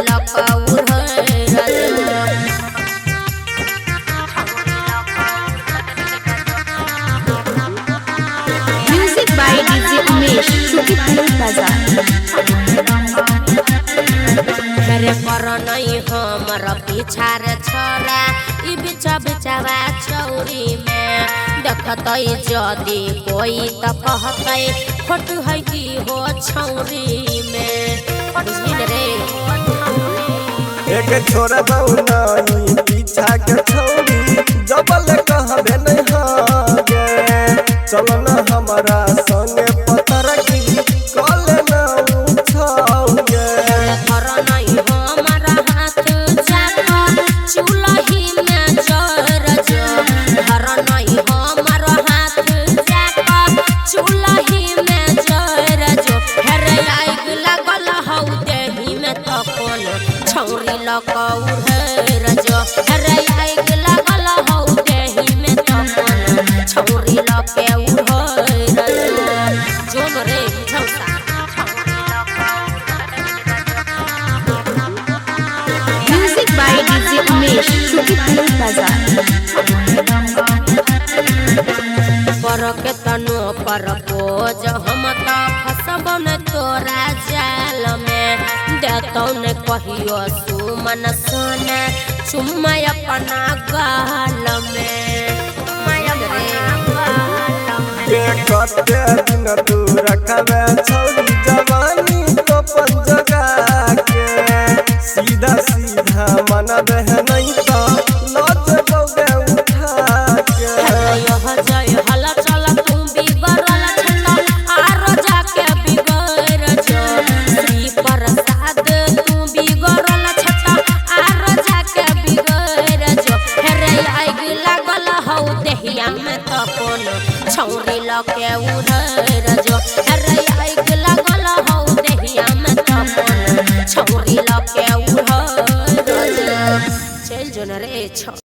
लका music by DJ Umesh Shukipur Bazar. मेरे पर नहीं हमर पीछा रे छोरा ई बिचा बिचावा चौरी में देखतई जदी कोई त कहतई खोट है की हो छौरी में बुझिन रे एक छोरा नहीं पीछा के छौरी जबल कहबे नहीं हागे चल न हमारा संगे पत्थर की कल न उठाओगे घर नहीं हमारा हाथ जाता चूल्ही में जर जो घर नहीं हमारा हाथ जाता चूल्ही में जर जो हेरे आग लगल हौ देही में तो कोन छौरी लका उधर जो हेरे आग लगल हौ देही में तो कोन छौरी लके उधर जो रे झौसा music by DJ Umesh Shukipur बाजार। पर के तनो पर पोज हम त फसबन तोरा जाल में देतौ ने कहियो सुमन सोना चुम्मा अपना गाल में कते दिन तू रखबे छौरी जवानी तो पंजगा के सीधा सीधा मन बह नहीं तो लज लोगे उठा के यह जय हला चला तू बिगड़ल छता आरो जाके बिगड़ जो श्री प्रसाद तू बिगड़ल छता आरो जाके बिगड़ जो हेरे आग लागल हौ देहिया में त कोन छौरी लके उधर जो हेरे आग लागल हौ देहिया में त कोन छौरी लके उधर जो चल जो न रे छ